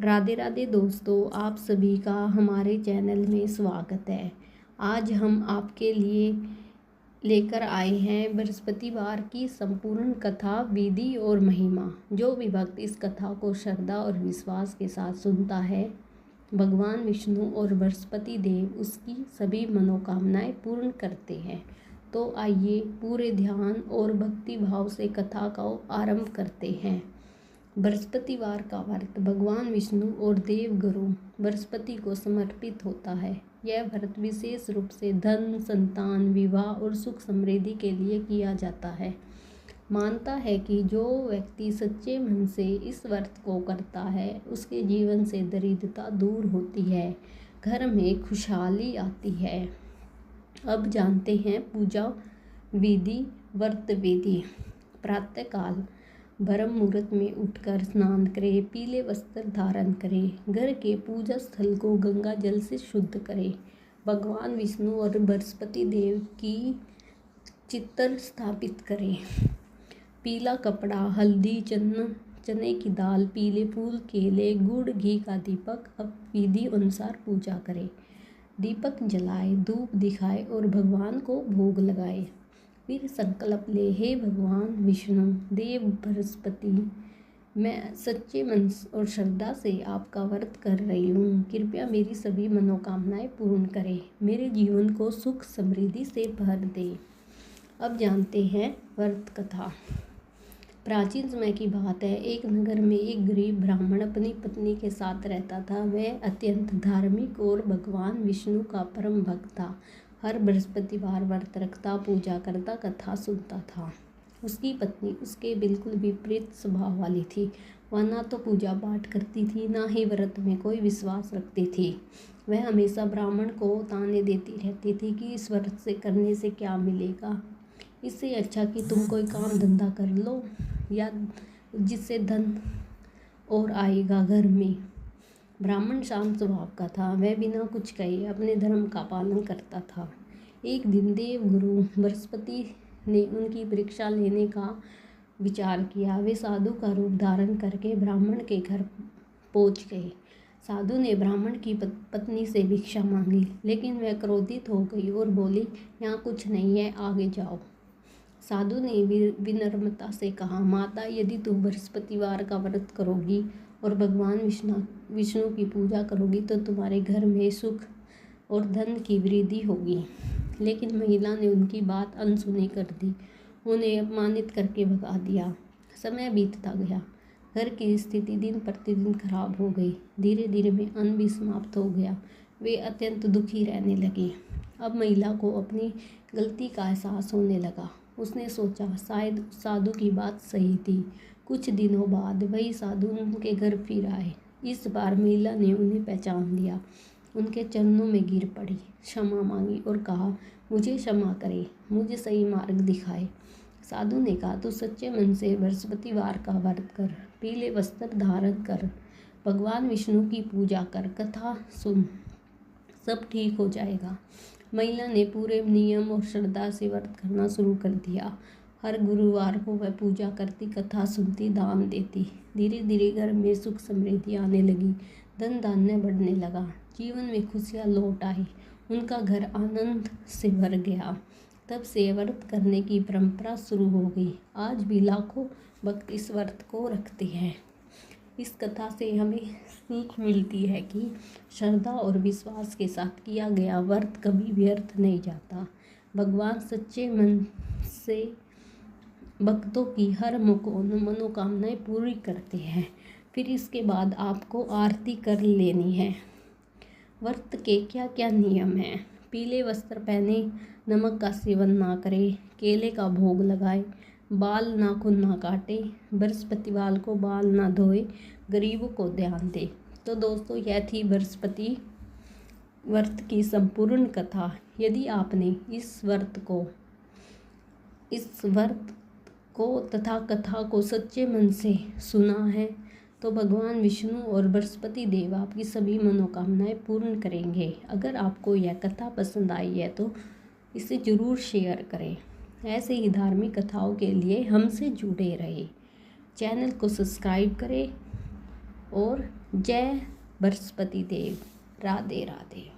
राधे राधे दोस्तों, आप सभी का हमारे चैनल में स्वागत है। आज हम आपके लिए लेकर आए हैं बृहस्पतिवार की संपूर्ण कथा, विधि और महिमा। जो भी भक्त इस कथा को श्रद्धा और विश्वास के साथ सुनता है, भगवान विष्णु और बृहस्पति देव उसकी सभी मनोकामनाएं पूर्ण करते हैं। तो आइए पूरे ध्यान और भक्ति भाव से कथा का आरंभ करते हैं। बृहस्पतिवार का व्रत भगवान विष्णु और देवगुरु बृहस्पति को समर्पित होता है। यह व्रत विशेष रूप से धन, संतान, विवाह और सुख समृद्धि के लिए किया जाता है। मानता है कि जो व्यक्ति सच्चे मन से इस व्रत को करता है, उसके जीवन से दरिद्रता दूर होती है, घर में खुशहाली आती है। अब जानते हैं पूजा विधि। व्रत विधि: प्रातःकाल ब्रह्म मुहूर्त में उठकर स्नान करें, पीले वस्त्र धारण करें, घर के पूजा स्थल को गंगा जल से शुद्ध करें, भगवान विष्णु और बृहस्पति देव की चित्र स्थापित करें। पीला कपड़ा, हल्दी, चने की दाल, पीले फूल, केले, गुड़, घी का दीपक। अब विधि अनुसार पूजा करें। दीपक जलाए, धूप दिखाए और भगवान को भोग लगाए। फिर संकल्प ले, हे भगवान विष्णु देव बृहस्पति, मैं सच्चे मन और श्रद्धा से आपका व्रत कर रही हूँ। कृपया मेरी सभी मनोकामनाएं पूर्ण करें, मेरे जीवन को सुख समृद्धि से भर दे। अब जानते हैं व्रत कथा। प्राचीन समय की बात है। एक नगर में एक गरीब ब्राह्मण अपनी पत्नी के साथ रहता था। वह अत्यंत धार्मिक और भगवान विष्णु का परम भक्त था। हर बृहस्पतिवार व्रत रखता, पूजा करता, कथा सुनता था। उसकी पत्नी उसके बिल्कुल विपरीत स्वभाव वाली थी। वह ना तो पूजा पाठ करती थी, ना ही व्रत में कोई विश्वास रखती थी। वह हमेशा ब्राह्मण को ताने देती रहती थी कि इस व्रत से करने से क्या मिलेगा, इससे अच्छा कि तुम कोई काम धंधा कर लो या जिससे धन और आएगा घर में। ब्राह्मण शांत स्वभाव का था। वह बिना कुछ कहे अपने धर्म का पालन करता था। एक दिन देवगुरु बृहस्पति ने उनकी परीक्षा लेने का विचार किया। वे साधु का रूप धारण करके ब्राह्मण के घर पहुंच गए। साधु ने ब्राह्मण की पत्नी से भिक्षा मांगी, लेकिन वह क्रोधित हो गई और बोली, यहाँ कुछ नहीं है, आगे जाओ। साधु ने विनम्रता से कहा, माता, यदि तुम बृहस्पतिवार का व्रत करोगी और भगवान विष्णु की पूजा करोगी तो तुम्हारे घर में सुख और धन की वृद्धि होगी। लेकिन महिला ने उनकी बात अनसुनी कर दी, उन्हें अपमानित करके भगा दिया। समय बीतता गया। घर की स्थिति दिन प्रतिदिन खराब हो गई। धीरे धीरे में अन्न भी समाप्त हो गया। वे अत्यंत दुखी रहने लगी। अब महिला को अपनी गलती का एहसास होने लगा। उसने सोचा, शायद साधु की बात सही थी। कुछ दिनों बाद वही साधु उनके घर फिर आए। इस बार महिला ने उन्हें पहचान लिया, उनके चरणों में गिर पड़ी, क्षमा मांगी और कहा, मुझे क्षमा करें, मुझे सही मार्ग दिखाए। साधु ने कहा, तू सच्चे मन से बृहस्पतिवार का व्रत कर, पीले वस्त्र धारण कर, भगवान विष्णु की पूजा कर, कथा सुन, सब ठीक हो जाएगा। महिला ने पूरे नियम और श्रद्धा से व्रत करना शुरू कर दिया। हर गुरुवार को वह पूजा करती, कथा सुनती, दान देती। धीरे धीरे घर में सुख समृद्धि आने लगी, धन धान्य बढ़ने लगा, जीवन में खुशियाँ लौट आई, उनका घर आनंद से भर गया। तब से व्रत करने की परंपरा शुरू हो गई। आज भी लाखों भक्त इस व्रत को रखते हैं। इस कथा से हमें सीख मिलती है कि श्रद्धा और विश्वास के साथ किया गया व्रत कभी व्यर्थ नहीं जाता। भगवान सच्चे मन से भक्तों की हर मनोकामनाएं पूरी करते हैं। फिर इसके बाद आपको आरती कर लेनी है। व्रत के क्या क्या नियम हैं? पीले वस्त्र पहने, नमक का सेवन ना करें, केले का भोग लगाए, बाल नाखून ना काटे, बृहस्पतिवार को बाल ना धोए, गरीबों को ध्यान दे। तो दोस्तों, यह थी बृहस्पति व्रत की संपूर्ण कथा। यदि आपने इस व्रत को तथा कथा को सच्चे मन से सुना है तो भगवान विष्णु और बृहस्पति देव आपकी सभी मनोकामनाएं पूर्ण करेंगे। अगर आपको यह कथा पसंद आई है तो इसे ज़रूर शेयर करें। ऐसे ही धार्मिक कथाओं के लिए हमसे जुड़े रहे। चैनल को सब्सक्राइब करें और जय बृहस्पति देव। राधे राधे।